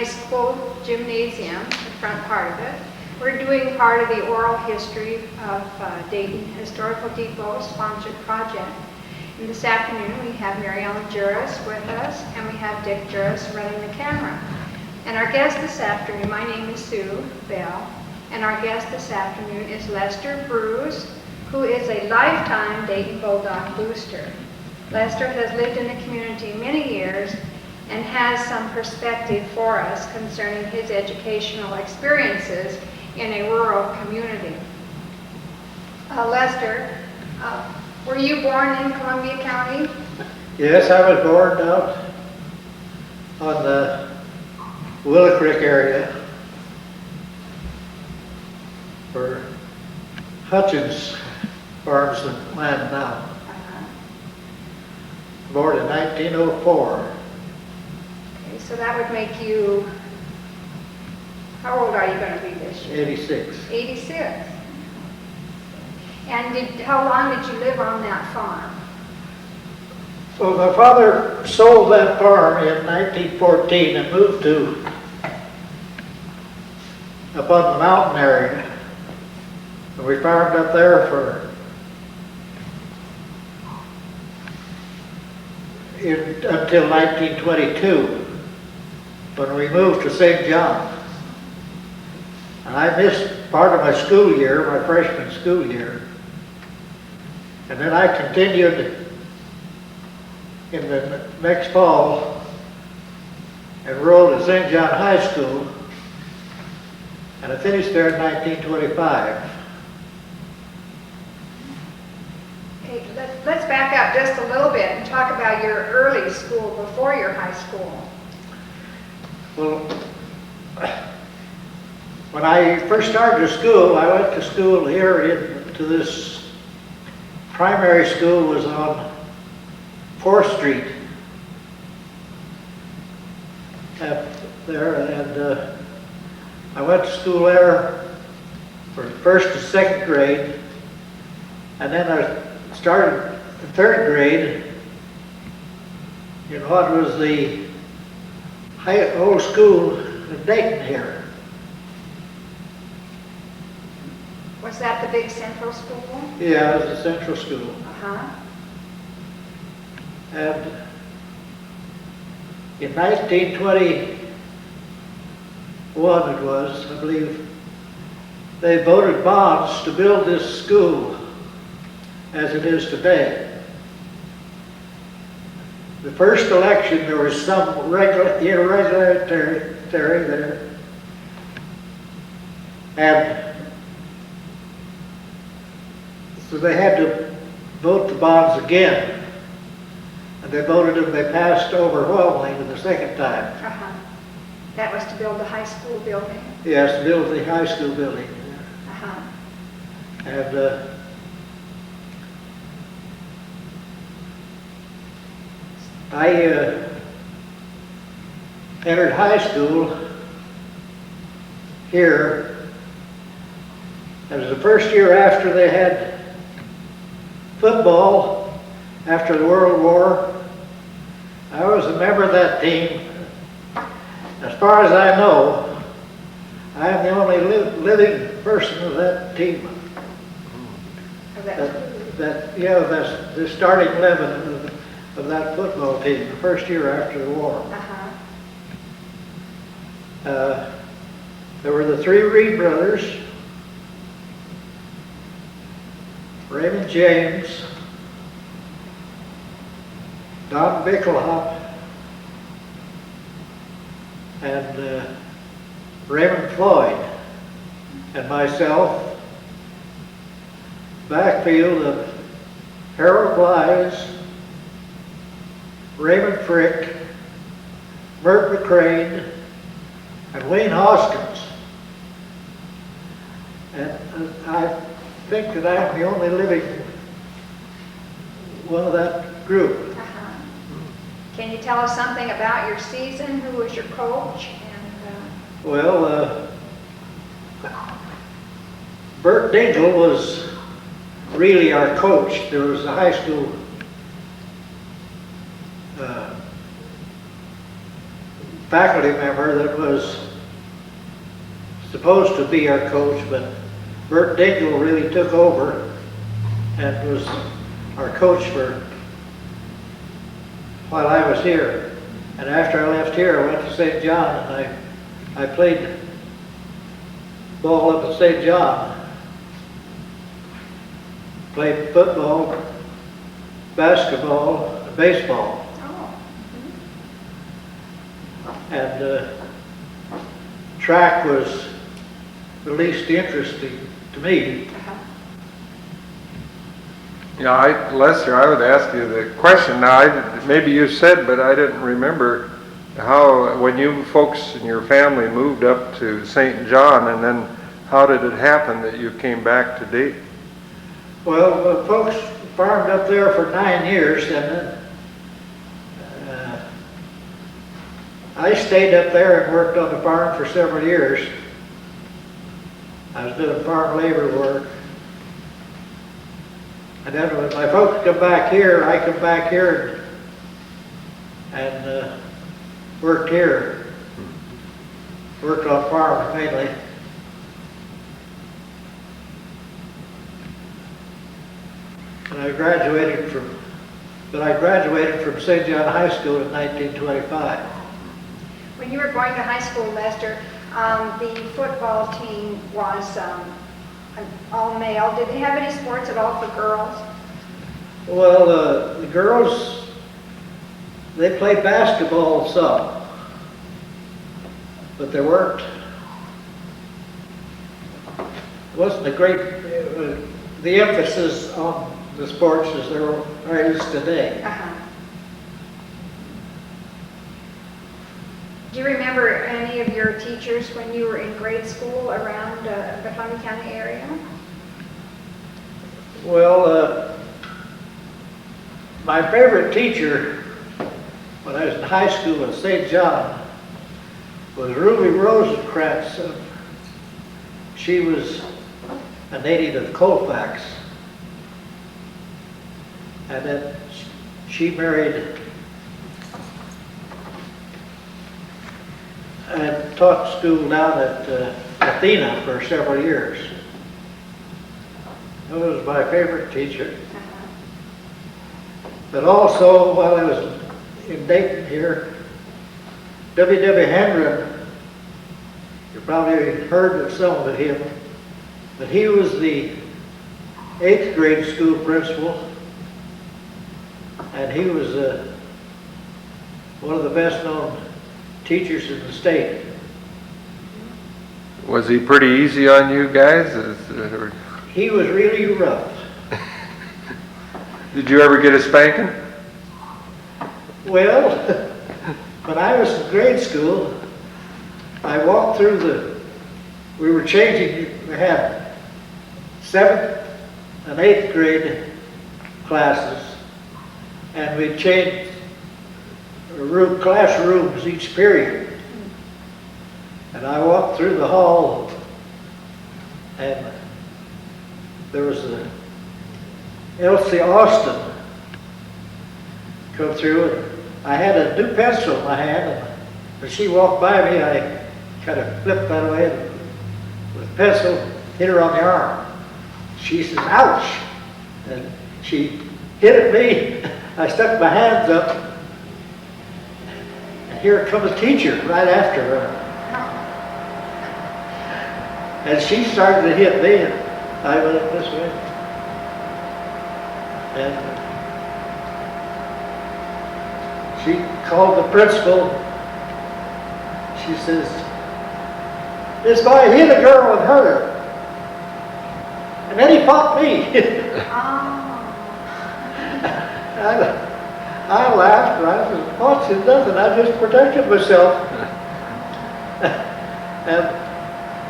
high school gymnasium, the front part of it. We're doing part of the oral history of Dayton Historical Depot sponsored project. And this afternoon we have Mary Ellen Juris with us, and we have Dick Juris running the camera. And our guest this afternoon, my name is Sue Bell, and our guest this afternoon is Lester Bruce, who is a lifetime Dayton Bulldog booster. Lester has lived in the community many years and has some perspective for us concerning his educational experiences in a rural community. Lester, were you born in Columbia County? Yes, I was born out on the Willow Creek area where Hutchins farms the land now. Born in 1904. Okay, so that would make you, how old are you going to be this year? 86. 86. And how long did you live on that farm? Well, my father sold that farm in 1914 and moved to up on the mountain area. And we farmed up there until 1922, when we moved to St. John. And I missed part of my school year, my freshman school year. And then I continued in the next fall, enrolled at St. John High School, and I finished there in 1925. Okay, let's back up just a little bit and talk about your early school before your high school. Well, when I first started school, I went to school here to this primary school was on 4th Street up there, and I went to school there for 1st to 2nd grade, and then I started the 3rd grade in what was the old school in Dayton here. Was that the big central school? Yeah, it was a central school. Uh-huh. And in 1921 it was, I believe, they voted bonds to build this school as it is today. The first election, there was some irregularity there. And so they had to vote the bonds again. And they voted them, they passed overwhelmingly the second time. Uh-huh. That was to build the high school building? Yes, to build the high school building. Uh-huh. And I entered high school here. It was the first year after they had football, after the World War. I was a member of that team. As far as I know, I am the only living person of that team. That's the starting 11 of that football team, the first year after the war. Uh-huh. There were the 3 Reed brothers, Raymond James, Don Bickelhop, and Raymond Floyd, and myself. Backfield of Harold Blythe, Raymond Frick, Mert McCrane, and Wayne Hoskins. And I think that I'm the only living one of that group. Uh-huh. Can you tell us something about your season? Who was your coach? And Well, Bert Dingle was really our coach. There was a high school faculty member that was supposed to be our coach, but Bert Dingle really took over and was our coach for while I was here. And after I left here, I went to St. John, and I played ball up at St. John. Played football, basketball, and baseball. Oh. And track was the least interesting to me. Uh-huh. Yeah, Lester, I would ask you the question. Now, maybe you said, but I didn't remember how, when you folks in your family moved up to St. John, and then how did it happen that you came back to Dayton? Well, folks farmed up there for 9 years, and then I stayed up there and worked on the farm for several years. I was doing farm labor work. And then when my folks come back here, I come back here and worked here. Worked on farms mainly. And I graduated from St. John High School in 1925. When you were going to high school, Lester, the football team was all male. Did they have any sports at all for girls? Well, the girls, they played basketball some, but there wasn't a great, the emphasis on the sports as there is today. Uh-huh. Do you remember any of your teachers when you were in grade school around the Columbia County area? Well, my favorite teacher when I was in high school at St. John was Ruby Rosencrantz. She was a native of Colfax. And then she married and taught school down at Athena for several years. That was my favorite teacher. Uh-huh. But also, while I was in Dayton here, W.W. Hendren, you probably heard of some of him, but he was the 8th grade school principal, and he was one of the best known teachers in the state. Was he pretty easy on you guys? He was really rough. Did you ever get a spanking? Well, when I was in grade school, I walked through we were changing, we had 7th and 8th grade classes, and we changed classrooms each period. And I walked through the hall, and there was Elsie Austin come through, and I had a new pencil in my hand, and when she walked by me, I kind of flipped that away, and with the pencil hit her on the arm. She says, "Ouch!" And she hit at me. I stuck my hands up, and here comes a teacher right after her. And she started to hit me, and I went up this way. And she called the principal. She says, "This guy hit a girl and hurt her. And then he fought me." I laughed, and I said, "Oh, it's nothing. I just protected myself."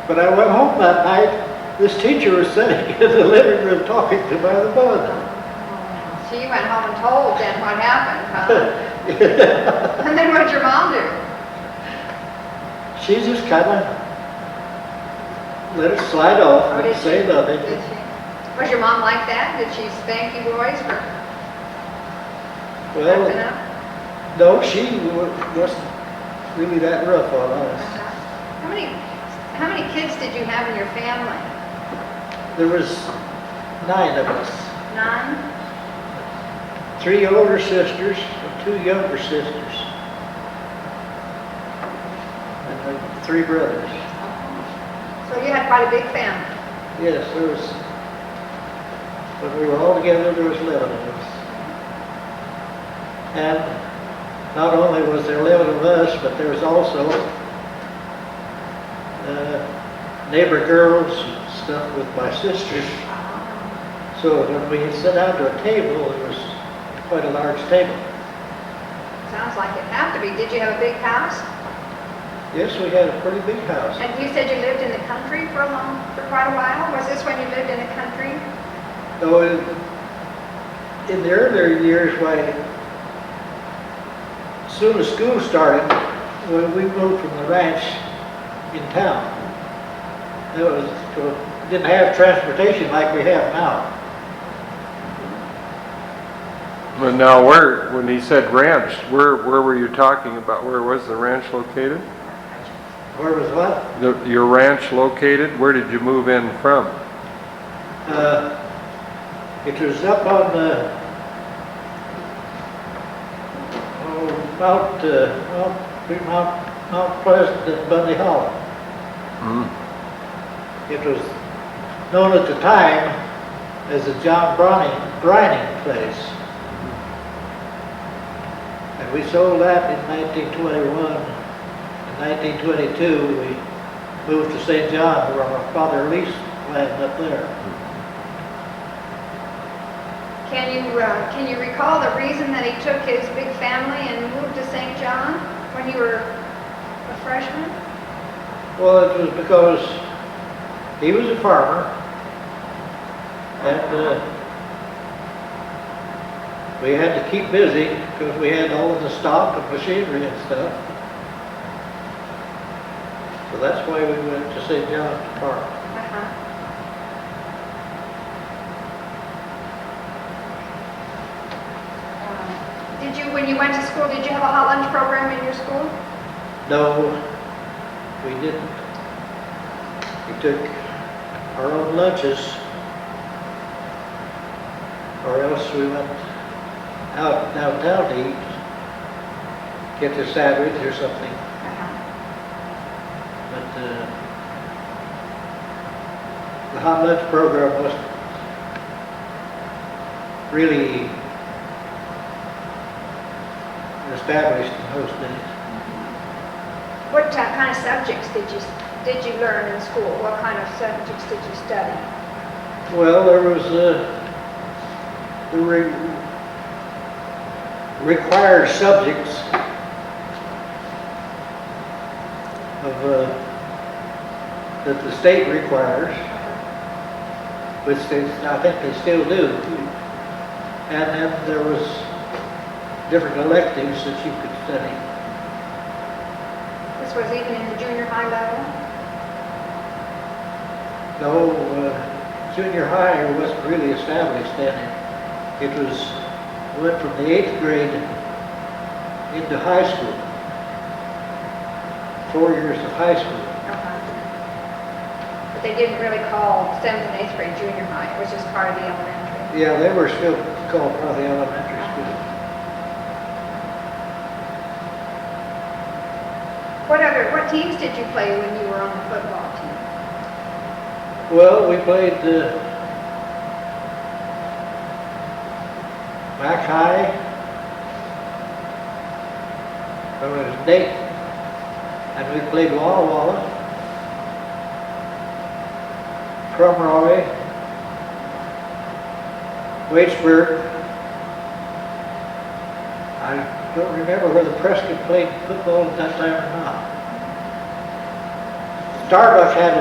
But I went home that night. This teacher was sitting in the living room talking to my other mother. So you went home and told them what happened, huh? And then what did your mom do? She just kind of let it slide off Or and did say she? nothing. Did she? Was your mom like that? Did she spank you boys for acting Well, up? no, she wasn't. really that rough on us. How many kids did you have in your family? There was 9 of us. 9? 3 older sisters and 2 younger sisters. And then 3 brothers. So you had quite a big family. Yes, there was, when we were all together, there was 11 of us. And not only was there 11 of us, but there was also neighbor girls and stuff with my sisters. So when we sat down to a table, it was quite a large table. Sounds like it had to be. Did you have a big house? Yes, we had a pretty big house. And you said you lived in the country for quite a while? Was this when you lived in the country? So in the earlier years, why, as soon as school started, we moved from the ranch in town. Didn't have transportation like we have now. But now when he said ranch, where were you talking about? Where was the ranch located? Where was what? Your ranch located? Where did you move in from? It was up on Mount Pleasant and Bundy Hollow. Mm. It was known at the time as the John Brining place. And we sold that in 1921. In 1922, we moved to St. John, where our father leased land up there. Can you recall the reason that he took his big family and moved to St. John when you were a freshman? Well, it was because he was a farmer, and we had to keep busy because we had all of the stock and machinery and stuff. So that's why we went to St. John to farm. When you went to school, did you have a hot lunch program in your school? No, we didn't. We took our own lunches, or else we went out downtown to eat, get a sandwich or something. But the hot lunch program wasn't really established in those days. What kind of subjects did you learn in school? What kind of subjects did you study? Well, there was the required subjects of that the state requires, which I think they still do. And then there was different electives that you could study. This was even in the junior high level? No, junior high wasn't really established then. It went from the 8th grade into high school. 4 years of high school. But they didn't really call 7th and 8th grade junior high. It was just part of the elementary. Yeah, they were still called part of the elementary school. What teams did you play when you were on the football team? Well, we played Mac High, known as Dayton, and we played Walla Walla, Crumroy, Waitsburg. I don't remember whether Prescott played football at that time or not. Starbuck had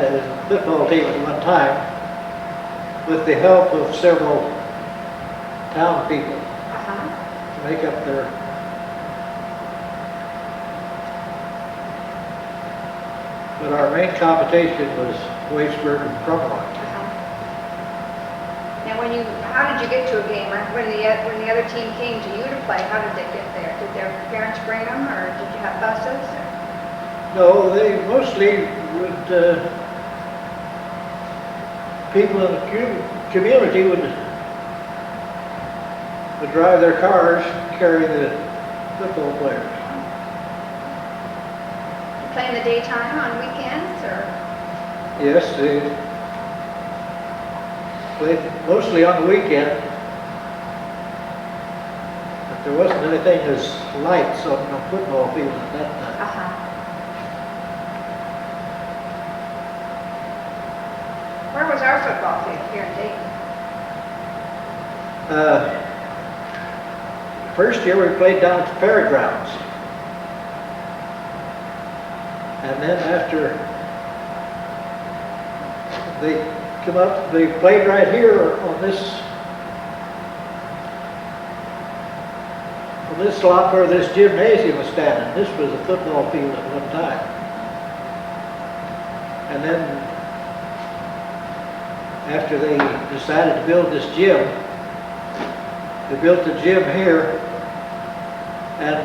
a football team at one time with the help of several town people to make up their. But our main competition was Waitsburg and Crumroy. Now, How did you get to a game? Or when the other team came to you to play, how did they get there? Did their parents bring them, or did you have buses? No, they mostly would, people in the community would drive their cars, carry the football players. You play in the daytime on weekends, or? Yes, they played mostly on the weekend. But there wasn't anything as lights on the football field at that time. Where was our football field here in Dayton? First year we played down at the fairgrounds. And then after they come up, they played right here on this lot where this gymnasium was standing. This was a football field at one time. And then after they decided to build this gym, they built the gym here and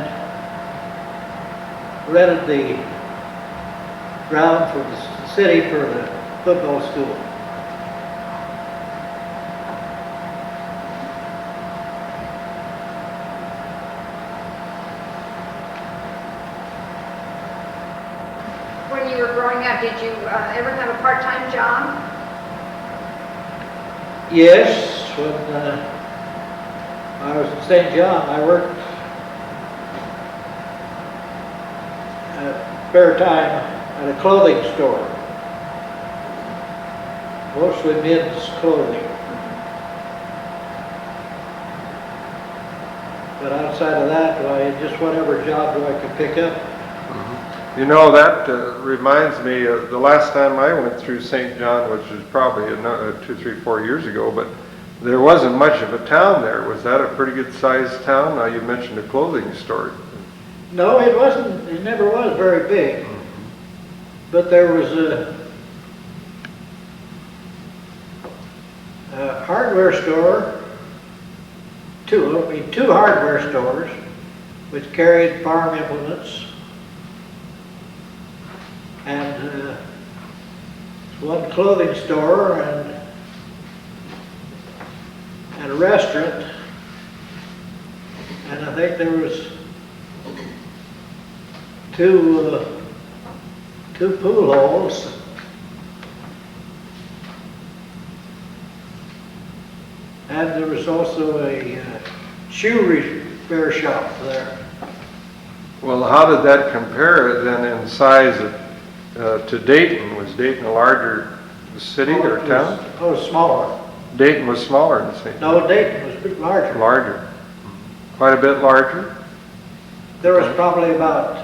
rented the ground for the city for the football school. When you were growing up, did you ever have a part-time job? Yes, when I was in St. John, I worked spare time at a clothing store, mostly men's clothing. But outside of that, just whatever job I could pick up. You know, that reminds me of the last time I went through St. John, which was probably 2, 3, 4 years ago, but there wasn't much of a town there. Was that a pretty good sized town? Now you mentioned a clothing store. No, it wasn't, it never was very big. But there was a hardware store, two hardware stores, which carried farm implements, and one clothing store and a restaurant, and I think there was two pool halls. And there was also a shoe repair shop there. Well, how did that compare then in size to Dayton? Was Dayton a larger city or town? It was smaller. Dayton was smaller than St. John. No, Dayton was a bit larger. Larger. Quite a bit larger? There was probably about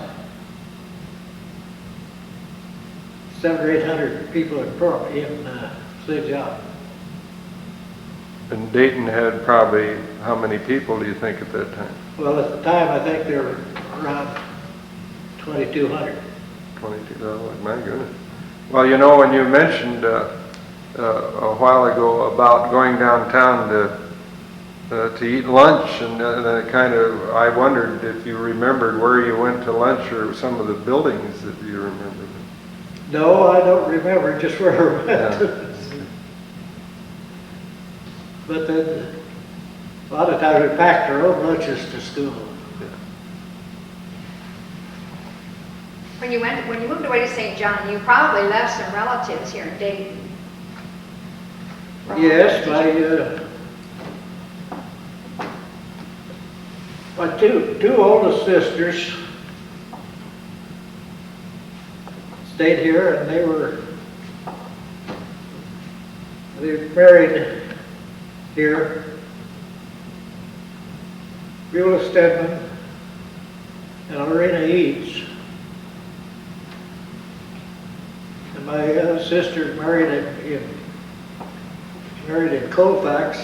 700 or 800 people in St. John. And Dayton had probably how many people do you think at that time? Well, at the time, I think there were around 2,200. 22, oh my goodness. Well, you know, when you mentioned a while ago about going downtown to eat lunch, and then it kind of, I wondered if you remembered where you went to lunch or some of the buildings that you remembered. No, I don't remember just where I went. Yeah. But then, a lot of times we packed our own lunches to school. When you moved away to St. John, you probably left some relatives here in Dayton. Yes, my two oldest sisters stayed here, and they were married here. Beulah Stedman and Lorena Eads. And my sister married in Colfax.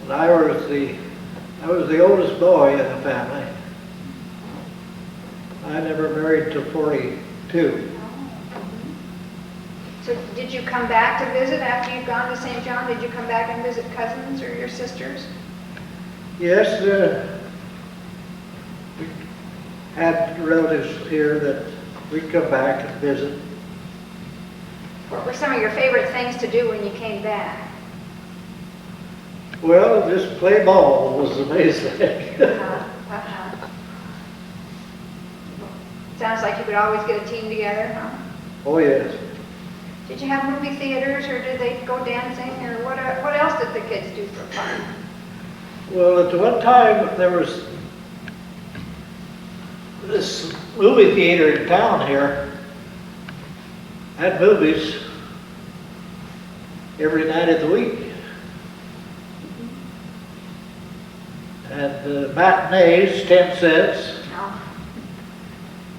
And I was the oldest boy in the family. I never married till 42. Did you come back to visit after you'd gone to St. John? Did you come back and visit cousins or your sisters? Yes, we had relatives here that we'd come back and visit. What were some of your favorite things to do when you came back? Well, just play ball was amazing. Sounds like you could always get a team together, huh? Oh, yes. Did you have movie theaters, or did they go dancing, or what else did the kids do for fun? Well, at one time, there was this movie theater in town here, had movies every night of the week. And matinees, 10 cents. No.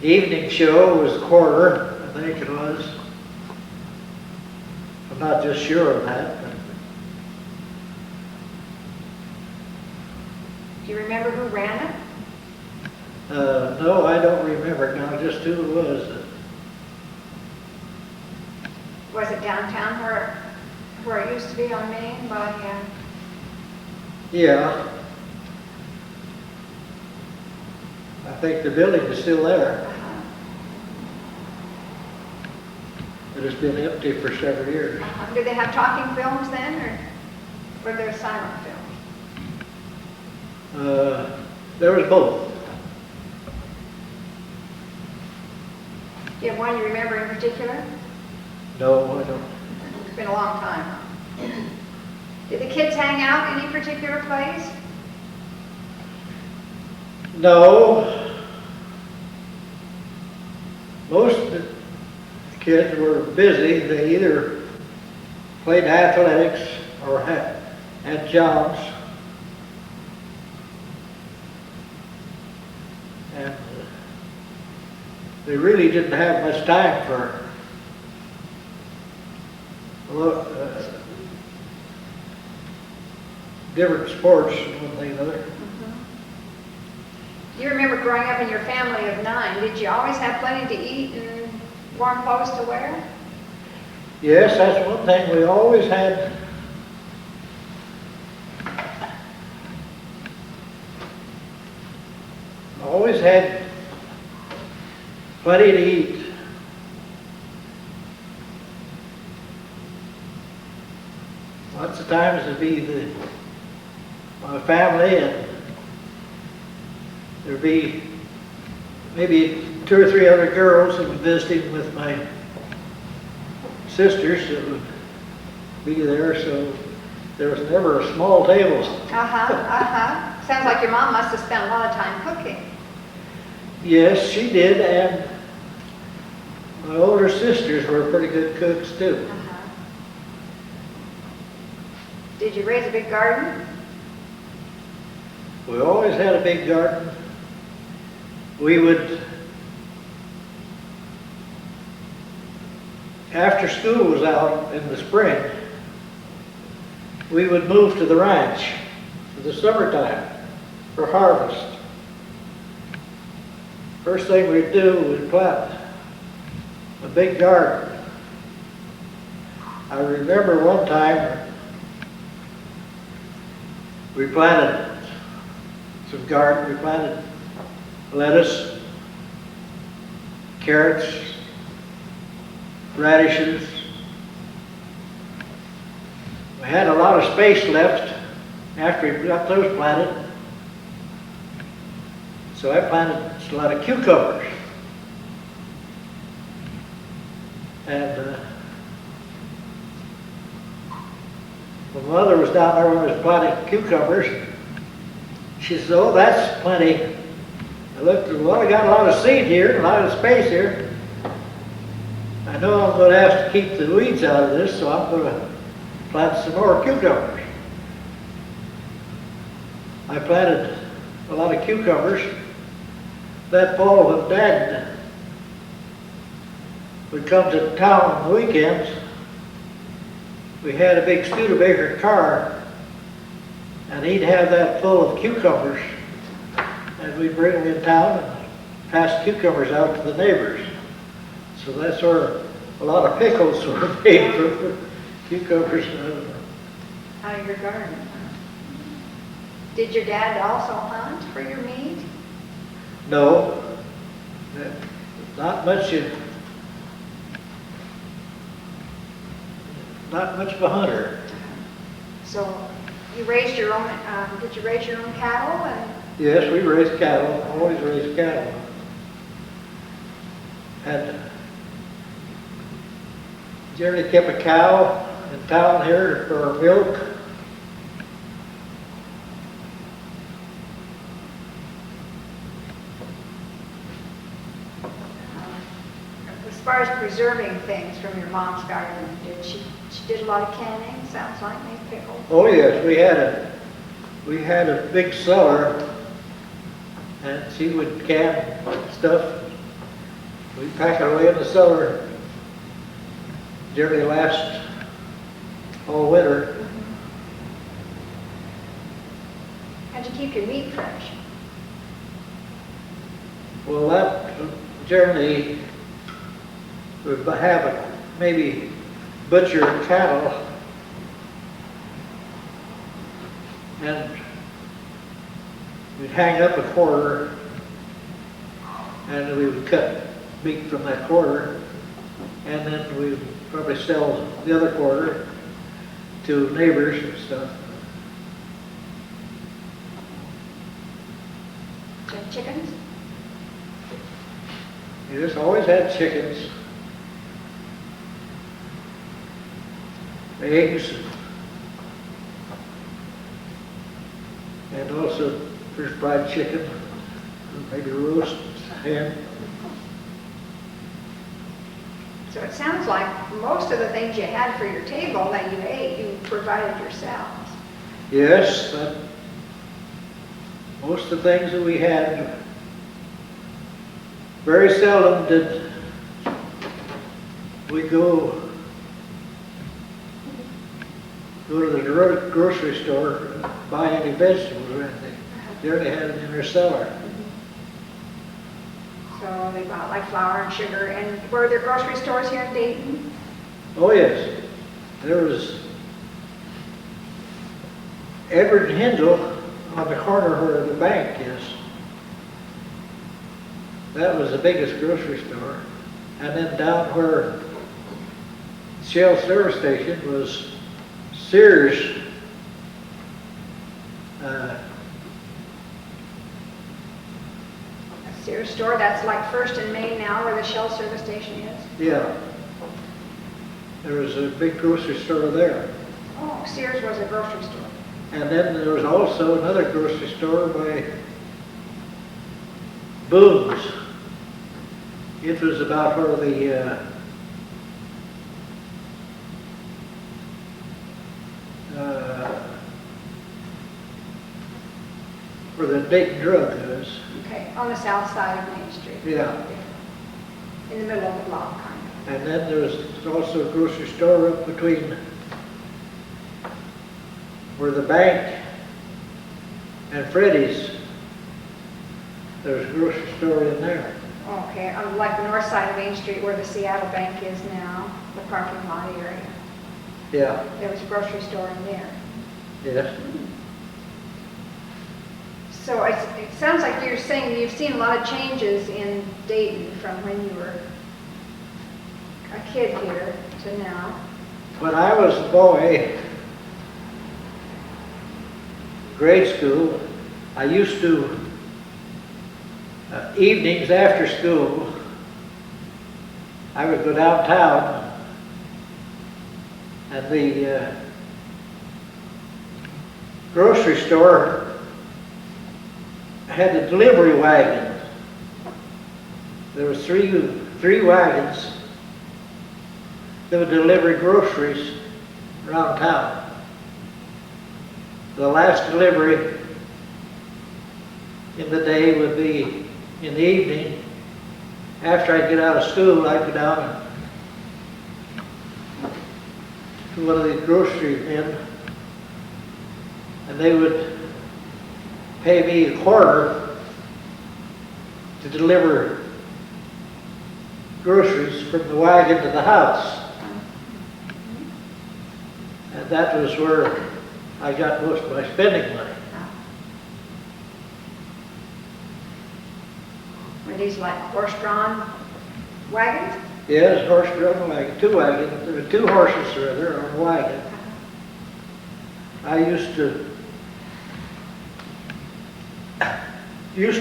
Evening show was a quarter, I think it was. I'm not just sure of that. But Do you remember who ran it? no, I don't remember now just who it was. Was it downtown where it used to be on Main by? Yeah. I think the building is still there. It has been empty for several years. Did they have talking films then, or were there silent films? There was both. Do you have one you remember in particular? No, I don't. It's been a long time, huh? Did the kids hang out any particular place? No. Most of the kids were busy. They either played athletics or had jobs. And they really didn't have much time for different sports, one thing or another. Do you remember growing up in your family of 9? Did you always have plenty to eat and warm clothes to wear? Yes, that's one thing we always had. Always had plenty to eat. Lots of times it'd be my family, and there'd be maybe 2 or 3 other girls that would visiting with my sisters that would be there, so there was never a small table. Sounds like your mom must have spent a lot of time cooking. Yes, she did, and my older sisters were pretty good cooks too. Did you raise a big garden? We always had a big garden. We would, after school was out in the spring, we would move to the ranch for the summertime for harvest. First thing we'd do was plant a big garden. I remember one time we planted some garden. We planted lettuce, carrots, radishes. We had a lot of space left after we got those planted. So I planted a lot of cucumbers. And my mother was down there when I was planting cucumbers. She said, "Oh, that's plenty." I looked, well, I got a lot of seed here, a lot of space here. I know I'm going to have to keep the weeds out of this, so I'm going to plant some more cucumbers. I planted a lot of cucumbers. That fall when Dad would come to town on the weekends, we had a big Studebaker car, and he'd have that full of cucumbers, and we'd bring them in town and pass cucumbers out to the neighbors. So that's where a lot of pickles were made from cucumbers. Out of your garden. Did your dad also hunt for your meat? No, not much of a hunter. So you raised your own, did you raise your own cattle? And Yes, we raised cattle, always raised cattle. And generally kept a cow in town here for milk. as far as preserving things from your mom's garden, she did a lot of canning, sounds like, made pickles? Oh yes, we had a big cellar, and she would can stuff. We'd pack it away in the cellar. Generally last all winter. How'd you keep your meat fresh? Well, that generally would have maybe butcher cattle, and we'd hang up a quarter, and we would cut meat from that quarter, and then we would probably sell the other quarter to neighbors and stuff. Do you have chickens? You just always had chickens, eggs, and also there's fried chicken, maybe roast ham. So it sounds like most of the things you had for your table that you ate, you provided yourselves. Yes, but most of the things that we had, very seldom did we go to the grocery store and buy any vegetables or anything. They already had it in their cellar. So they bought like flour and sugar. And were there grocery stores here in Dayton? Oh yes, there was Edward and Hindle on the corner where the bank is. That was the biggest grocery store. And then down where Shell service station was Sears. A Sears store, that's like First and Main now where the Shell service station is? Yeah. There was a big grocery store there. Oh, Sears was a grocery store. And then there was also another grocery store by Boone's. It was about where the Dayton drug is. Okay, on the south side of Main Street. Yeah. In the middle of the block, kind of. And then there was also a grocery store up between where the bank and Freddy's. There was a grocery store in there. Okay, on like the north side of Main Street where the Seattle Bank is now, the parking lot area. Yeah. There was a grocery store in there. Yes. So it sounds like you're saying you've seen a lot of changes in Dayton from when you were a kid here to now. When I was a boy, grade school, I used to, evenings after school, I would go downtown, and the grocery store had a delivery wagon. There was three wagons that would deliver groceries around town. The last delivery in the day would be in the evening. After I'd get out of school, I'd go down to one of these grocery men, and they would pay me $0.25 to deliver groceries from the wagon to the house. And that was where I got most of my spending money. Were these like horse-drawn wagons? Yes, horse-drawn wagon, two wagons. There were two horses rather on a wagon. I used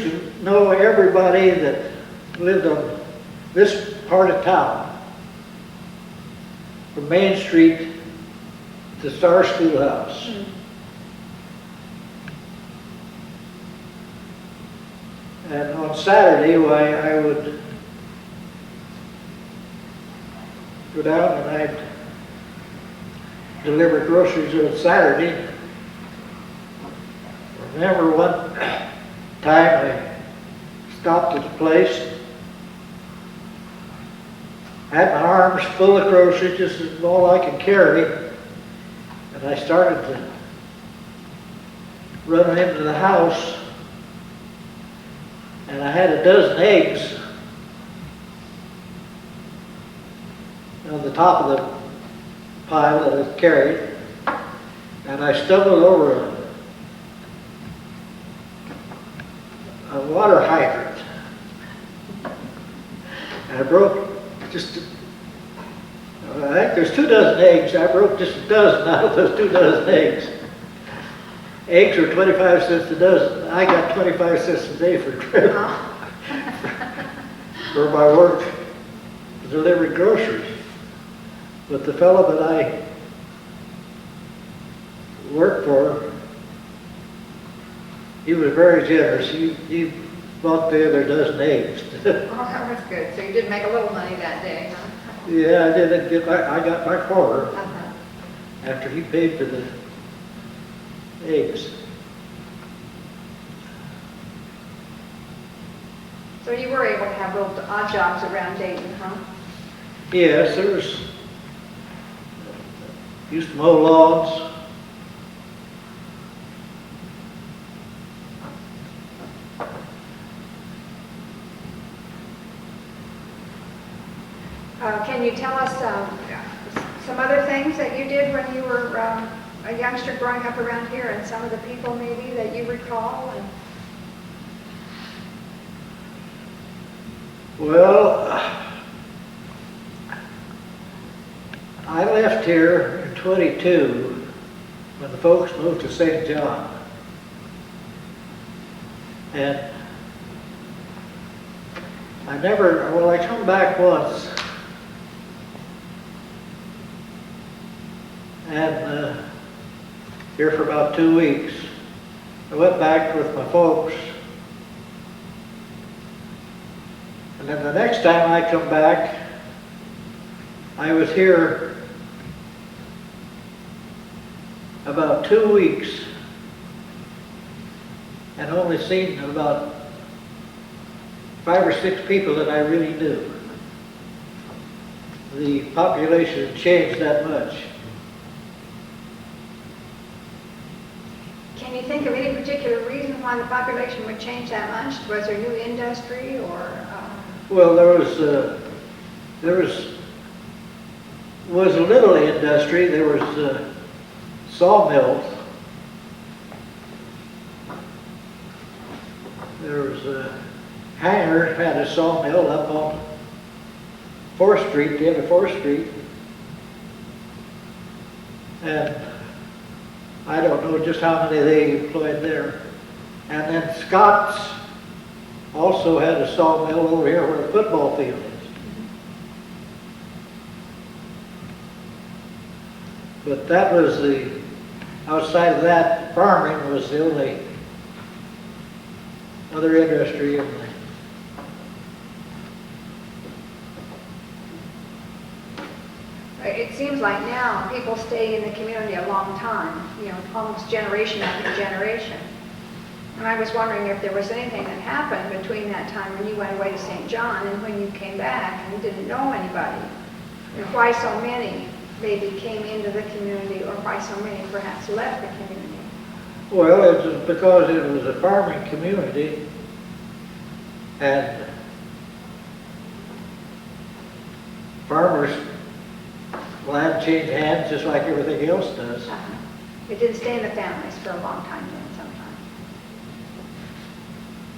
to know everybody that lived on this part of town, from Main Street to Star Schoolhouse. And on Saturday, why, I would go down and I'd deliver groceries on Saturday. I remember one time I stopped at a place, had my arms full of groceries, just as all I could carry, and I started to run into the house, and I had a dozen eggs on the top of the pile that I carried, and I stumbled over a water hydrant. And I broke just, I think there's 2 dozen eggs. I broke just a dozen out of those 2 dozen eggs. Eggs are 25 cents a dozen. I got 25 cents a day for for my work delivering groceries. But the fellow that I worked for, he was very generous. He bought the other dozen eggs. Oh, that was good. So you did make a little money that day, huh? Yeah, I did get I got my quarter Uh-huh. after he paid for the eggs. So you were able to have little odd jobs around Dayton, huh? Yes, there was, used to mow lawns. Can you tell us some other things that you did when you were a youngster growing up around here, and some of the people maybe that you recall? Well, I left here in 22 when the folks moved to St. John. And I come back once and here for about 2 weeks. I went back with my folks. And then the next time I come back, I was here about 2 weeks and only seen about 5 or 6 people that I really knew. The population had changed that much. Can you think of any particular reason why the population would change that much? Was there new industry or? Well, there was a little industry. There was sawmills. There was a Hanger had a sawmill up on 4th Street, the end of 4th Street. And I don't know just how many they employed there. And then Scott's also had a sawmill over here where the football field is. But that was outside of that, farming was the only other industry in the It seems like now people stay in the community a long time, almost generation after generation. And I was wondering if there was anything that happened between that time when you went away to St. John and when you came back and you didn't know anybody. And why so many maybe came into the community, or why so many perhaps left the community. Well, it was because it was a farming community, and farmers' land changed hands just like everything else does. It didn't stay in the families for a long time then sometimes.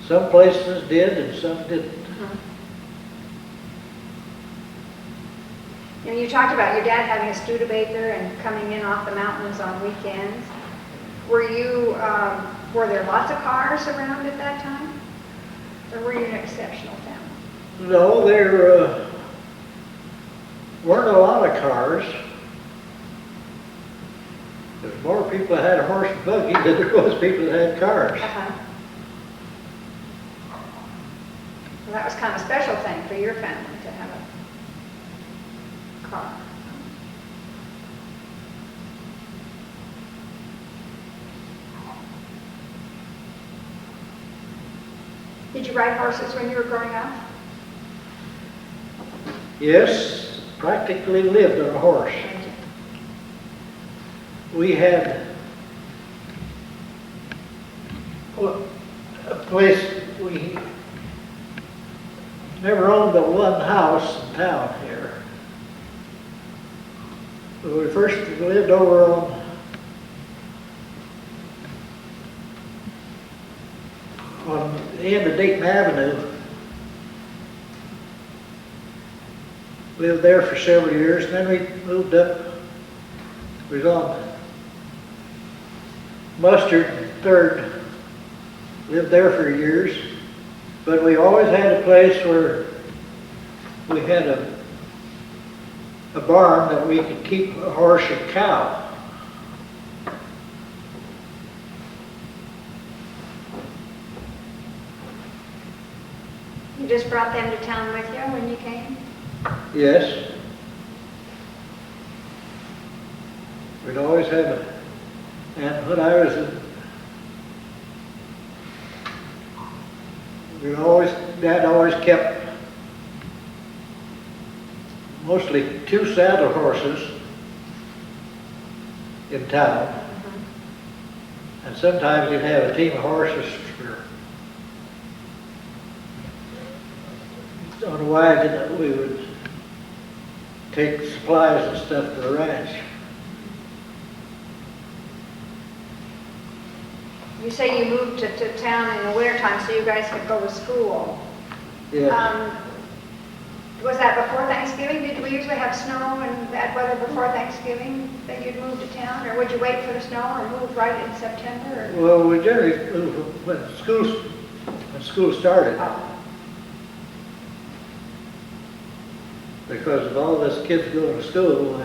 Some places did and some didn't. You know, you talked about your dad having a Studebaker and coming in off the mountains on weekends. Were there lots of cars around at that time? Or were you an exceptional family? No, there weren't a lot of cars. There's more people that had a horse and buggy than there was people that had cars. Well, that was kind of a special thing for your family to have a car. Did you ride horses when you were growing up? Yes, practically lived on a horse. We had a place, we never owned but one house in town here. When we first lived over on the end of Dayton Avenue. Lived there for several years, and then we moved up. We was on Mustard and Third. Lived there for years, but we always had a place where we had a barn that we could keep a horse and cow. You just brought them to town with you when you came? Yes. We'd always have and when I was Dad always kept mostly 2 saddle horses in town. And sometimes he'd have a team of horses on a wagon that we would take supplies and stuff to the ranch. You say you moved to town in the wintertime so you guys could go to school. Yes. Was that before Thanksgiving? Did we usually have snow and bad weather before Thanksgiving that you'd move to town? Or would you wait for the snow or move right in September? Or? Well, we generally moved when school started. Oh. Because of all us kids going to school,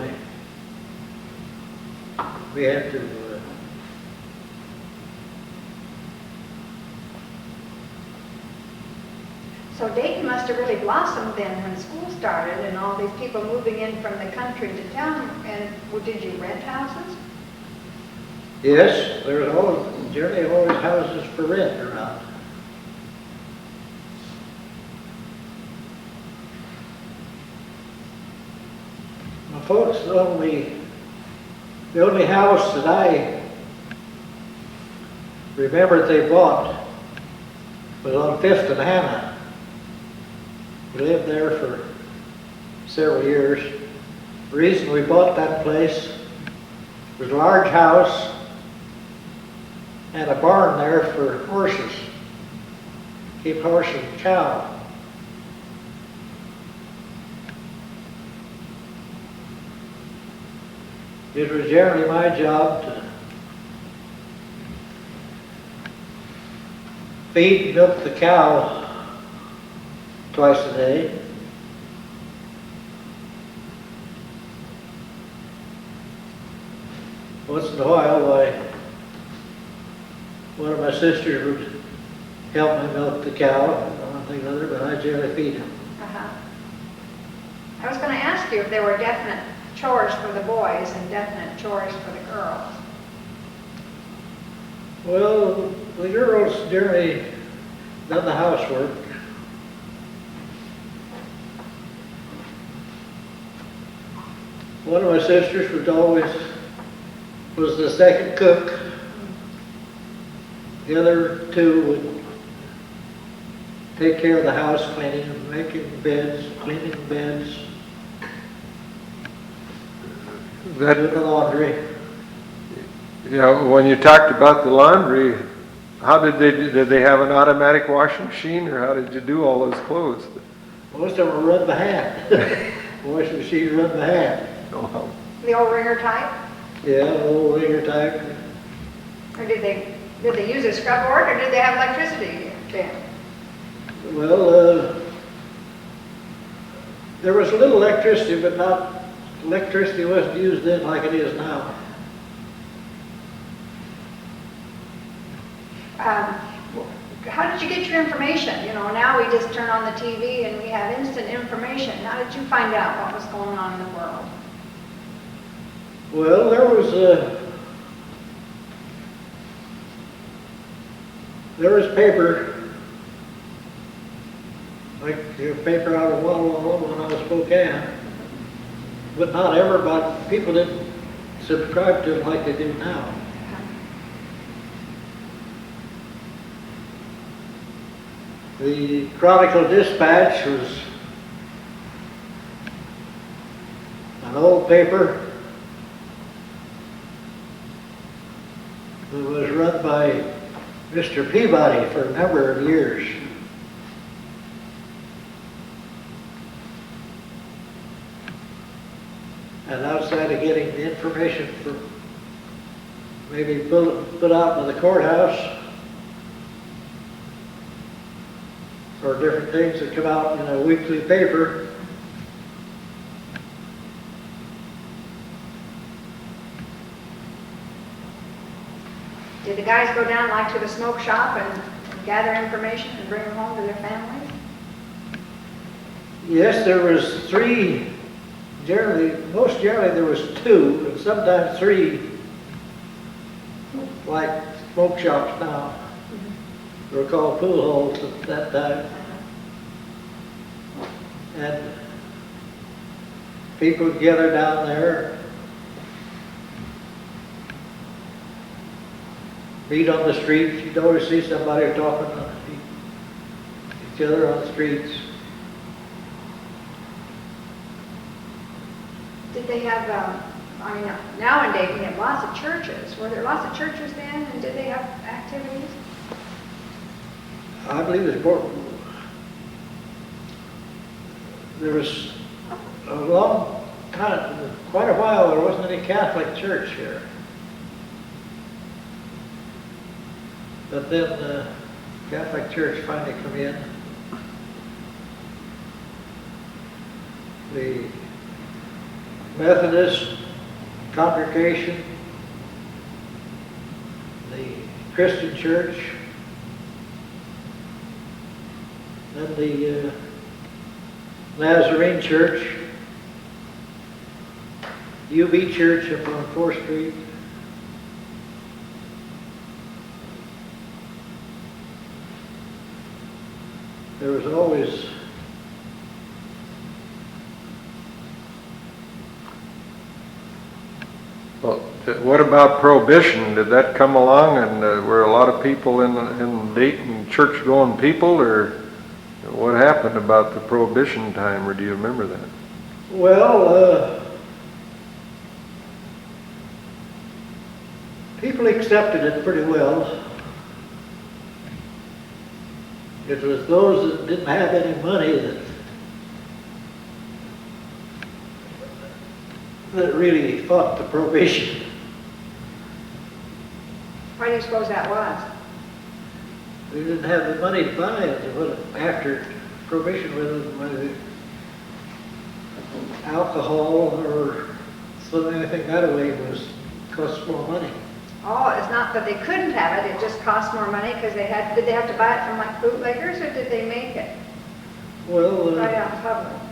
we had to So Dayton must have really blossomed then when school started and all these people moving in from the country to town. And did you rent houses? yes, there's generally always houses for rent around. My folks, the only house that I remember they bought was on 5th and Hannah. We lived there for several years. The reason we bought that place was a large house and a barn there for horses. Keep horse and cow. It was generally my job to feed and milk the cow twice a day. Once in a while, one of my sisters would help me milk the cow, one thing or another, but I generally feed him. I was going to ask you if there were definite chores for the boys and definite chores for the girls. Well, the girls generally done the housework. One of my sisters was the second cook. The other 2 would take care of the house, cleaning, making beds, cleaning beds, do the laundry. When you talked about the laundry, how did they have an automatic washing machine, or how did you do all those clothes? Most of them were run by hand. Washing machines run by hand. Oh, The old ringer type? Yeah, old ringer type. Or did they use a scrub board, or did they have electricity then? Well, there was a little electricity, but not, electricity wasn't used then like it is now. How did you get your information? Now we just turn on the TV and we have instant information. How did you find out what was going on in the world? Well, there was paper, like paper out of Walla Walla when I was Spokane, but not everybody, people didn't subscribe to it like they do now. The Chronicle Dispatch was an old paper that was run by Mr. Peabody for a number of years. And outside of getting the information for maybe put out in the courthouse, or different things that come out in a weekly paper, Did the guys go down like to the smoke shop and gather information and bring it home to their families? yes, there was three, most generally there was two, and sometimes three, like smoke shops now. They were called pool halls at that time. And people would gather down there, meet on the streets. You'd always see somebody talking to each other on the streets. Did they have, nowadays we have lots of churches. Were there lots of churches then, and did they have activities? I believe it's more, there was a long time, quite a while, there wasn't any Catholic church here. But then the Catholic Church finally come in. The Methodist congregation, the Christian Church, then the Nazarene Church, UB Church up on 4th Street. There was always well, what about Prohibition? Did that come along, and were a lot of people in Dayton church-going people, or what happened about the Prohibition time, or do you remember that? well, people accepted it pretty well. It was those that didn't have any money that really fought the prohibition. Why do you suppose that was? They didn't have the money to buy it. After prohibition, whether alcohol or anything that way cost more money. Oh, it's not that they couldn't have it, it just cost more money because did they have to buy it from like bootleggers, or did they make it Well, right out in public?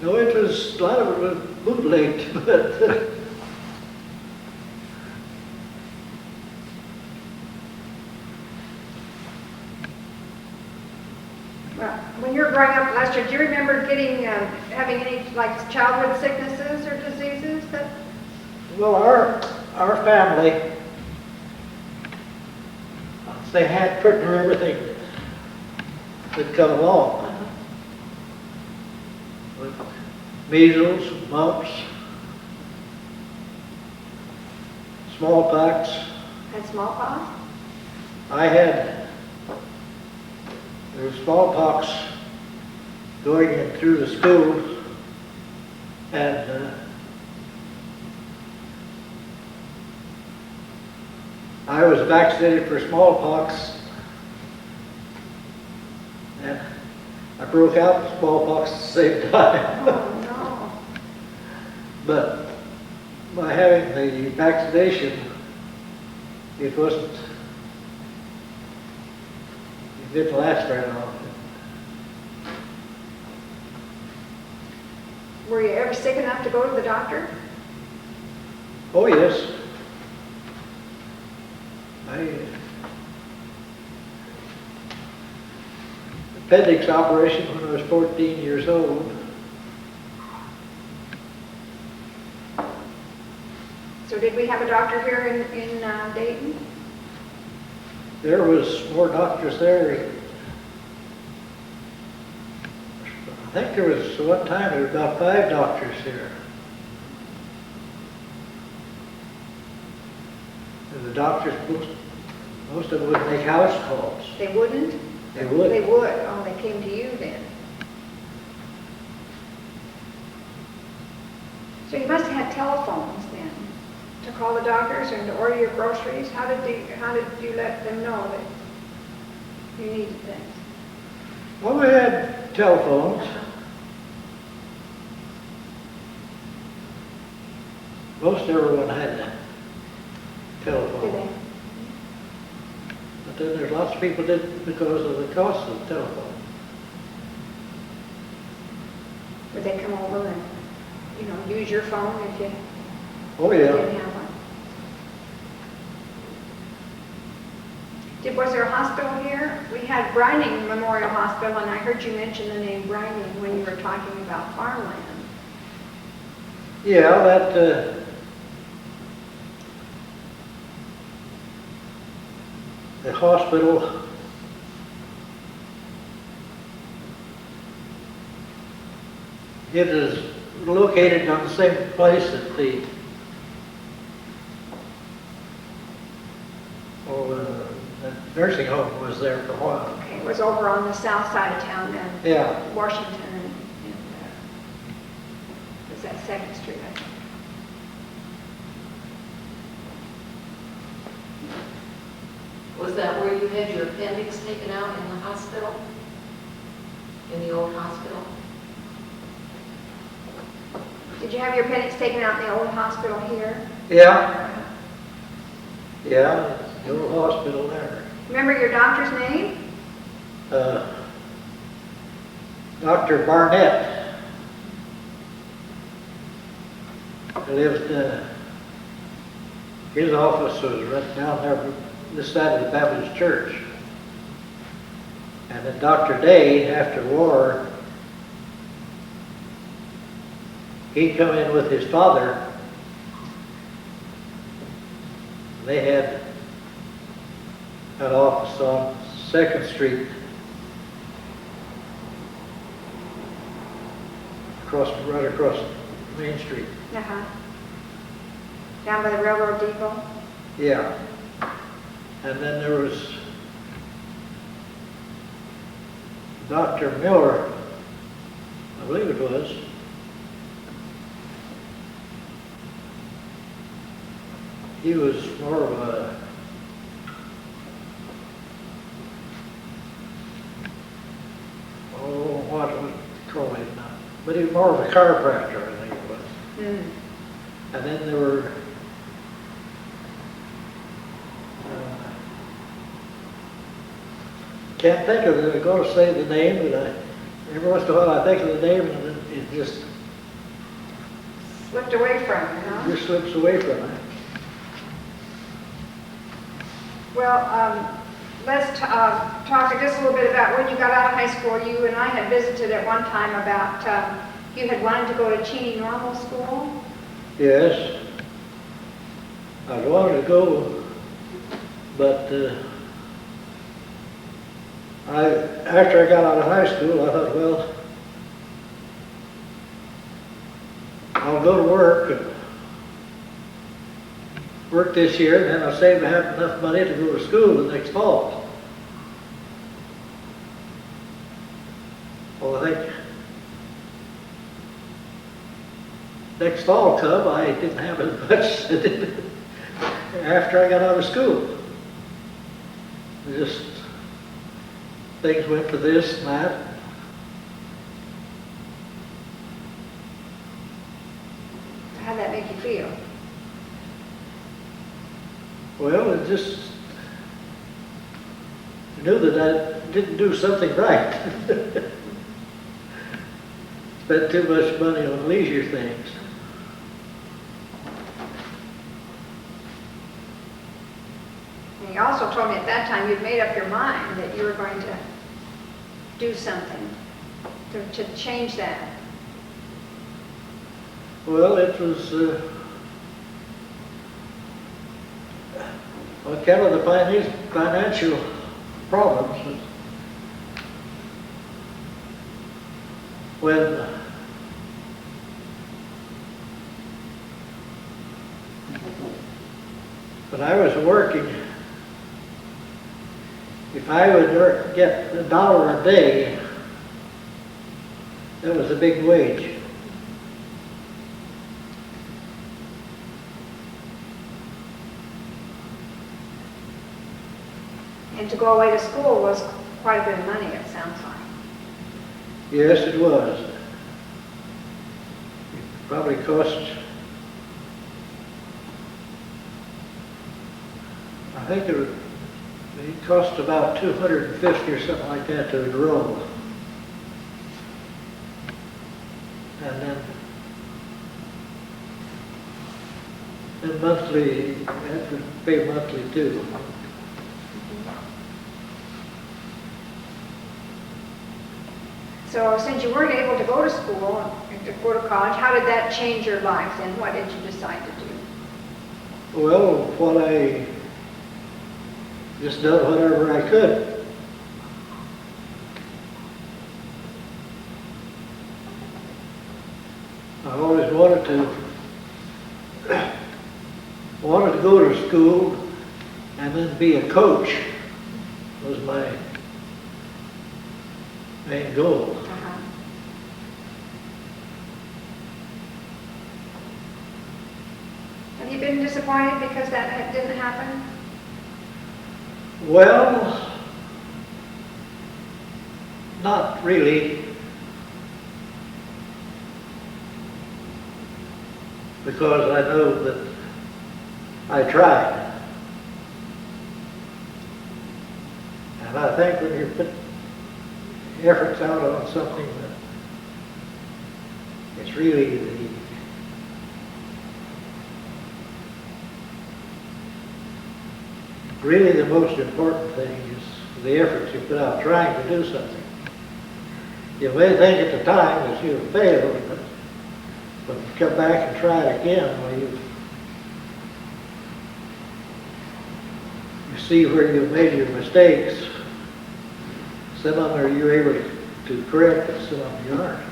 no, it was, a lot of it was bootlegged, but Well, when you were growing up, Lester, do you remember having any like childhood sicknesses or diseases that? well, our family, they had pretty near everything that come along. measles, mumps, smallpox. Had smallpox? There was smallpox going in through the schools, and I was vaccinated for smallpox, and I broke out with smallpox at the same time. Oh, no. But by having the vaccination, it didn't last very long. Were you ever sick enough to go to the doctor? Oh, yes. Appendix operation when I was 14 years old. So did we have a doctor here in Dayton? There was more doctors there. I think there was, one time, there were about 5 doctors here. And the doctors, most of them would make house calls. They wouldn't? They would. They would. Oh, they came to you then. So you must have had telephones then to call the doctors and to order your groceries. How did you let them know that you needed things? Well, we had telephones. Most everyone had a telephone. Did they? But then there's lots of people didn't because of the cost of the telephone. Would they come over and, use your phone if you Oh, didn't yeah. have one? Was there a hospital here? We had Brining Memorial Hospital, and I heard you mention the name Brining when you were talking about farmland. Yeah, the hospital, it is located on the same place that the nursing home was there for a while. Okay, it was over on the south side of town then. Yeah. Washington and was that 2nd Street, I think. Was that where you had your appendix taken out in the hospital? In the old hospital? Did you have your appendix taken out in the old hospital here? Yeah. Yeah, the old hospital there. Remember your doctor's name? Dr. Barnett. He lived, his office was right down there, this side of the Baptist church. And then Dr. Day, after the war, he come in with his father. They had an office on 2nd Street, right across Main Street. Uh-huh. Down by the railroad depot? Yeah. And then there was Dr. Miller, I believe it was. He was more of a what would you call him now? But he was more of a chiropractor, I think it was. Mm. And then there were can't think of it. I'm going to say the name, but every once in a while I think of the name and then it just Slipped away from you, huh? slips away from it. Well, let's talk just a little bit about when you got out of high school. You and I had visited at one time about you had wanted to go to Cheney Normal School. Yes. I wanted to go, but after I got out of high school, I thought, well, I'll go to work and work this year, and then I'll save to have enough money to go to school the next fall. Well, I think next fall come, I didn't have as much as I did after I got out of school. Just things went to this and that. How'd that make you feel? Well, it just I knew that I didn't do something right. Spent too much money on leisure things. And you also told me at that time you'd made up your mind that you were going to do something to change that. Well, it was kind of the financial problems. When I was working, if I would get $1 a day, that was a big wage. And to go away to school was quite a bit of money, it sounds like. Yes, it was. It probably cost, I think it cost about $250 or something like that to enroll. And then monthly, you had to pay monthly too. So since you weren't able to go to school, to go to college, how did that change your life and what did you decide to do? Well, what I just done whatever I could. I always wanted to go to school and then be a coach was my main goal. Uh-huh. Have you been disappointed because that didn't happen? Well, not really, because I know that I tried. And I think when you put efforts out on something, that it's really the most important thing is the efforts you put out trying to do something. You may think at the time that you have failed, but when you come back and try it again, well, you see where you've made your mistakes. Some of them are you able to correct, and some of them you aren't.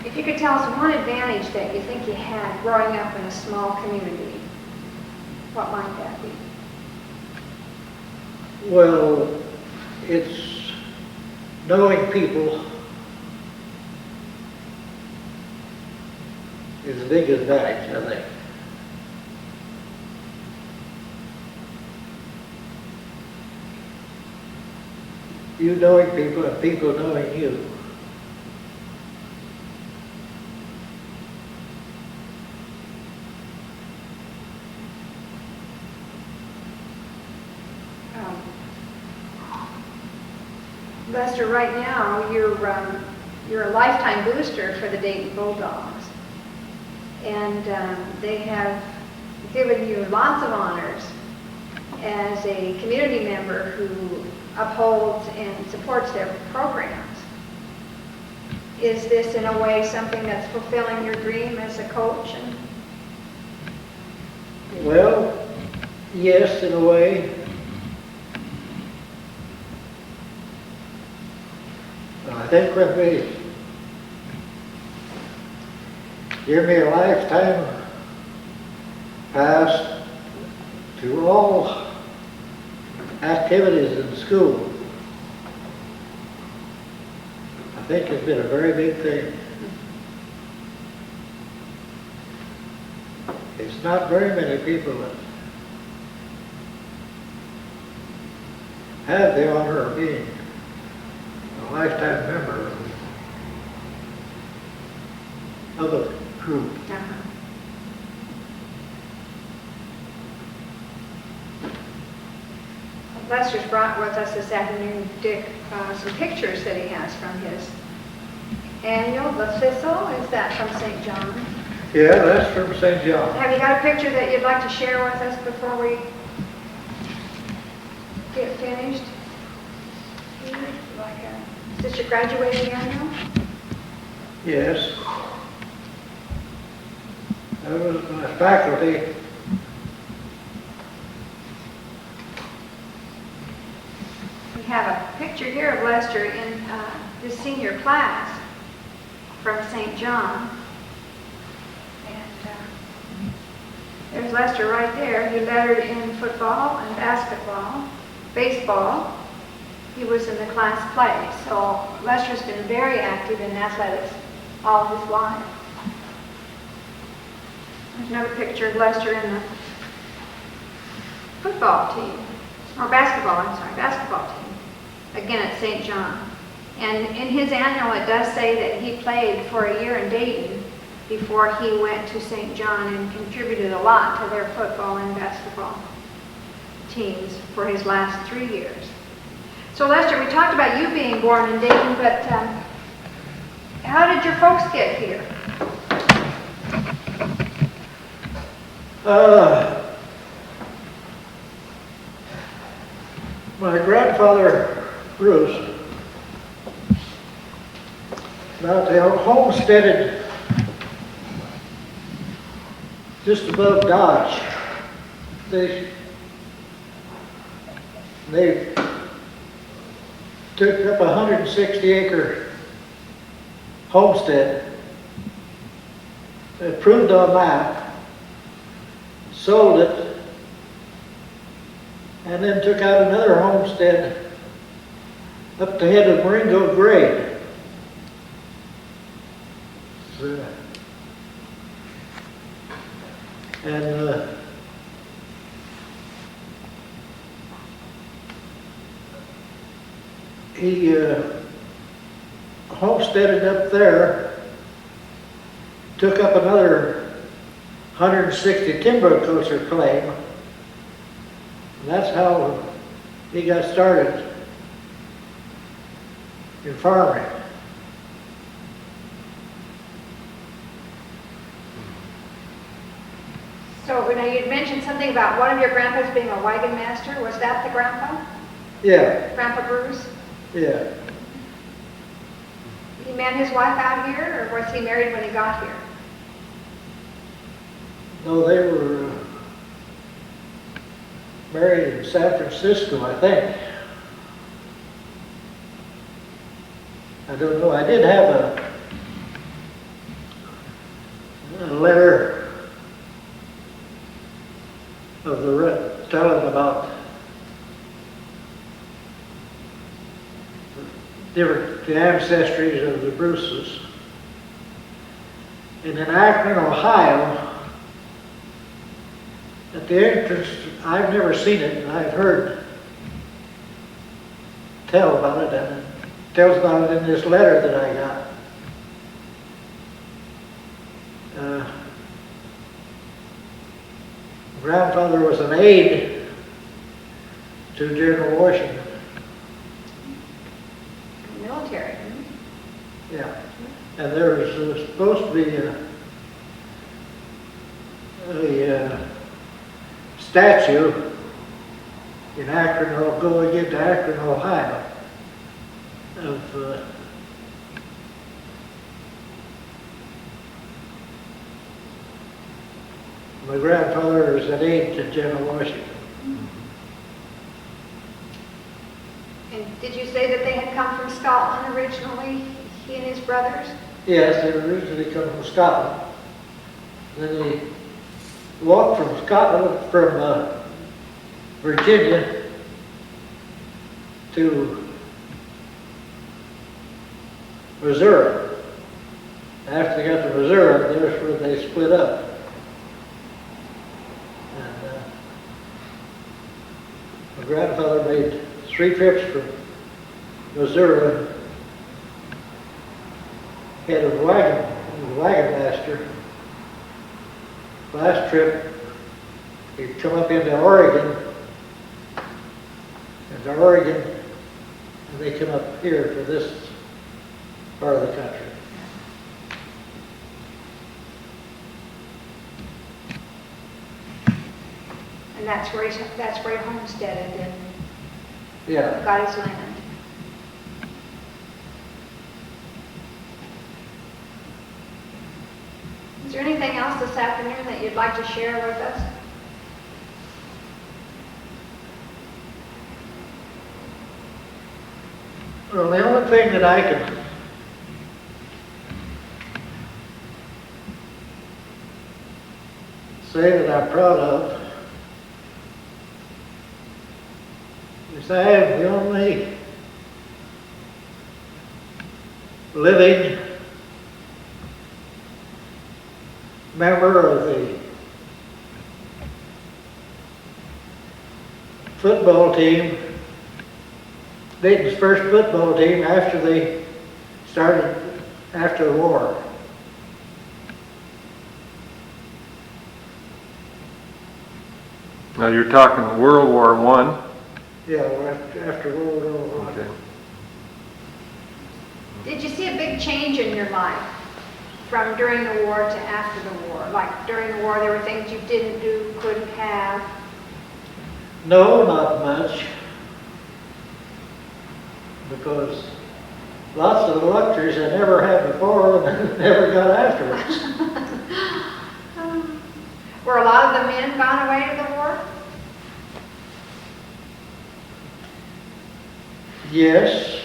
If you could tell us one advantage that you think you had growing up in a small community, what might that be? Well, it's knowing people is a big advantage, I think. You knowing people and people knowing you. Lester, right now you're a lifetime booster for the Dayton Bulldogs, and they have given you lots of honors as a community member who upholds and supports their programs. Is this in a way something that's fulfilling your dream as a coach? Well, yes, in a way. I think when we give me a lifetime pass to all activities in school, I think it's been a very big thing. It's not very many people that have the honor of being a lifetime member of a group. Uh-huh. Lester's brought with us this afternoon, Dick, some pictures that he has from his annual, the thistle. Is that from St. John? Yeah, that's from St. John. Have you got a picture that you'd like to share with us before we get finished? Is this your graduating annual? Yes. That was my faculty. We have a picture here of Lester in his senior class from St. John. And there's Lester right there. He lettered in football and basketball, baseball. He was in the class play. So Lester's been very active in athletics all his life. There's another picture of Lester in the football team, or basketball, I'm sorry, basketball team, again at St. John. And in his annual, it does say that he played for a year in Dayton before he went to St. John and contributed a lot to their football and basketball teams for his last 3 years. So Lester, we talked about you being born in Dayton, but how did your folks get here? My grandfather, Bruce, now they homesteaded just above Dodge. They took up a 160-acre homestead, approved on that, sold it, and then took out another homestead up the head of Marengo Grade. And he homesteaded up there, took up another 160 timber coaster claim. And that's how he got started in farming. So now you'd mentioned something about one of your grandpas being a wagon master. Was that the grandpa? Yeah, Grandpa Bruce? yeah. He met his wife out here, or was he married when he got here? No, they were married in San Francisco, I think. I don't know. I did have a letter of the telling about the ancestries of the Bruces. And in Akron, Ohio, at the entrance, I've never seen it, and I've heard tell about it, and it tells about it in this letter that I got. Grandfather was an aide to General Washington. Military. Yeah. And there was supposed to be a statue in Akron, going into Akron, Ohio, of my grandfather was an aide to General Washington. And did you say that they had come from Scotland originally, he and his brothers? Yes, they originally come from Scotland. Then they walked from Scotland, from Virginia to Missouri. After they got to Missouri, there's where they split up. And my grandfather made 3 trips from Missouri. He had a wagon master. Last trip, he'd come up into Oregon, and they come up here to this part of the country. And that's where he homesteaded and Yeah. got his land. Is there anything else this afternoon that you'd like to share with us? Well, the only thing that I can say that I'm proud of is I am the only living member of the football team, Dayton's first football team after they started after the war. Now you're talking World War I? Yeah, after World War I. Okay. Did you see a big change in your life from during the war to after the war? Like during the war, there were things you didn't do, couldn't have. No, not much. Because lots of the luxuries I never had before and never got afterwards. Were a lot of the men gone away to the war? Yes.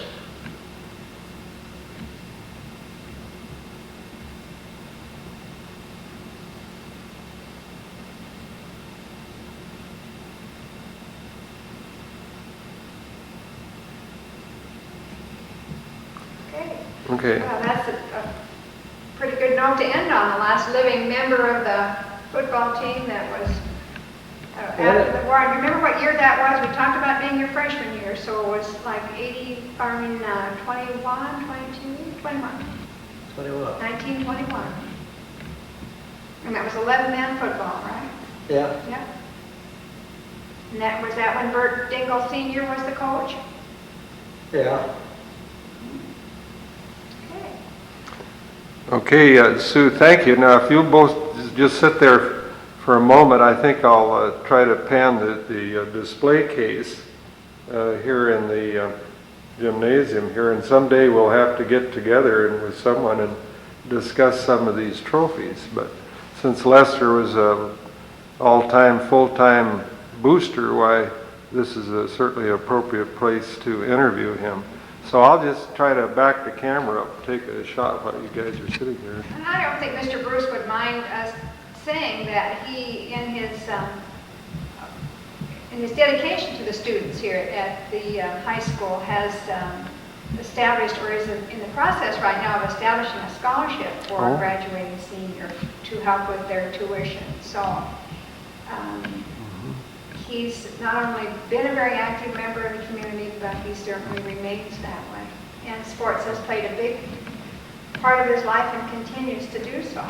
Okay. Well, that's a pretty good note to end on. The last living member of the football team that was after the war. And remember what year that was? We talked about being your freshman year, so it was like 21, 22, 21. 1921. And that was 11-man football, right? Yeah. Yep. And was that when Bert Dingle Sr. was the coach? Yeah. Okay. Okay, Sue, thank you. Now, if you'll both just sit there for a moment, I think I'll try to pan the display case here in the gymnasium here, and someday we'll have to get together and with someone and discuss some of these trophies. But since Lester was a all-time, full-time booster, why, this is certainly an appropriate place to interview him. So I'll just try to back the camera up, take a shot while you guys are sitting there. And I don't think Mr. Bruce would mind us saying that he, in his dedication to the students here at the high school, has established, or is in the process right now of establishing a scholarship for a graduating senior to help with their tuition. So he's not only been a very active member of the community, but he certainly remains that way. And sports has played a big part of his life and continues to do so.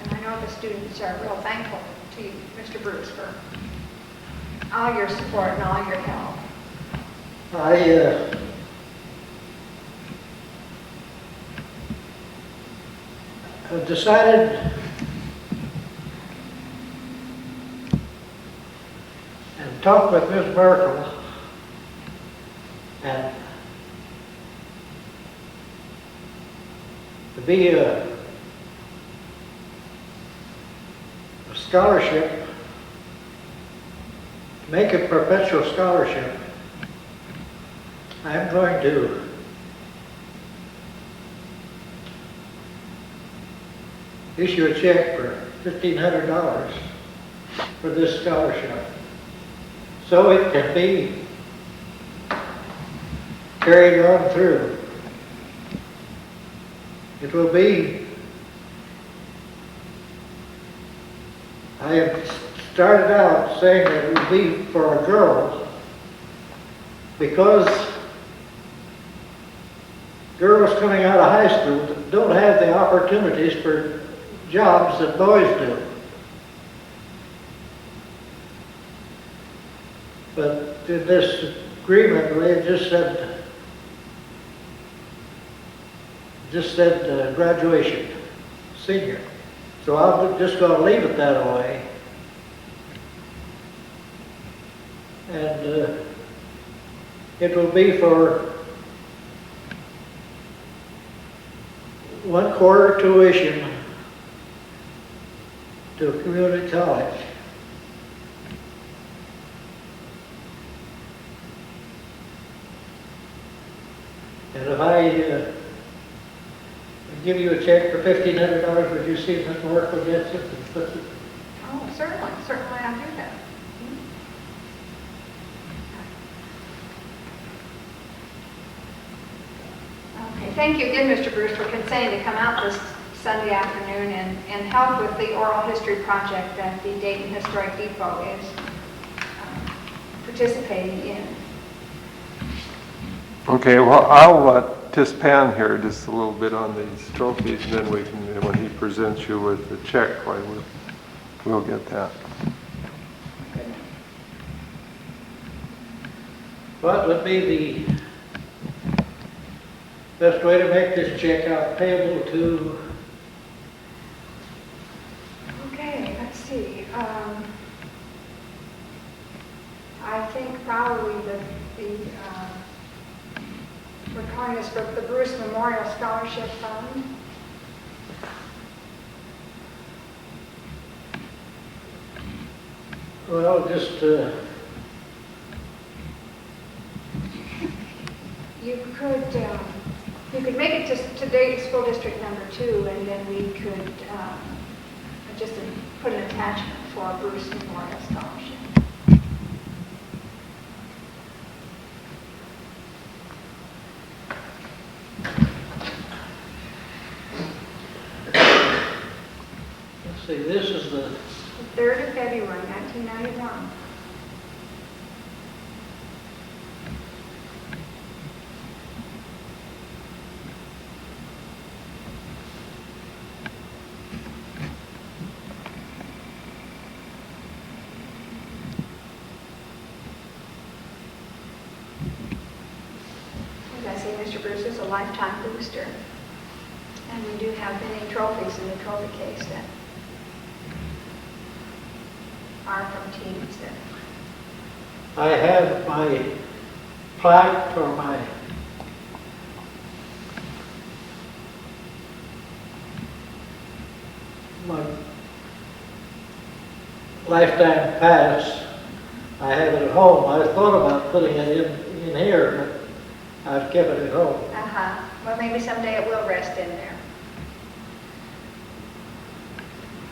And I know the students are real thankful to you, Mr. Bruce, for all your support and all your help. I've decided and talked with Ms. Merkel and to be a scholarship, make a perpetual scholarship. I'm going to issue a check for $1,500 for this scholarship. So it can be carried on through. It will be, I have started out saying that it will be for our girls because girls coming out of high school don't have the opportunities for jobs that boys do. But in this agreement, they just said graduation, senior. So I'm just going to leave it that way. And it will be for 1/4 tuition to a community college. And if I give you a check for $1,500, would you see if Mr. Workman gets it and puts it? Oh, certainly, I'll do that. Okay, thank you again, Mr. Bruce, for consenting to come out this Sunday afternoon and help with the oral history project that the Dayton Historic Depot is participating in. Okay, well, I'll just pan here just a little bit on these trophies, and then we can, when he presents you with the check, we'll get that. What would be the best way to make this check out payable to? Okay, let's see. I think probably we're calling this the Bruce Memorial Scholarship Fund. Well, just you could make it to Dayton School District number 2, and then we could just put an attachment for a Bruce Memorial Scholarship. let's see. This is the The 3rd of February, 1991. As I say, Mr. Bruce is a lifetime booster. And we do have many trophies in the trophy case that are from teams that I have my plaque for my lifetime pass. I have it at home. I thought about putting it in here, but I've kept it at home. Well, maybe someday it will rest in there.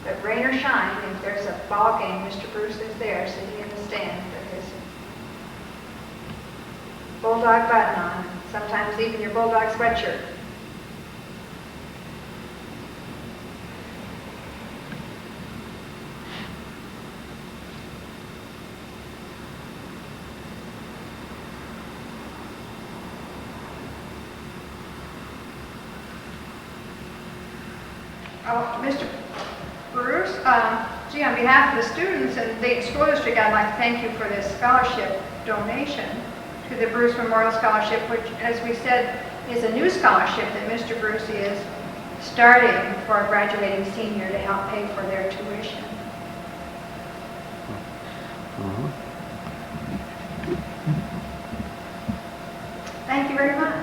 But rain or shine, if there's a ball game, Mr. Bruce is there sitting in the stand with his bulldog button on, and sometimes even your bulldog sweatshirt. Oh, Mr. Bruce, gee, on behalf of the students and the Dayton School District, I'd like to thank you for this scholarship donation to the Bruce Memorial Scholarship, which, as we said, is a new scholarship that Mr. Bruce is starting for a graduating senior to help pay for their tuition. Thank you very much.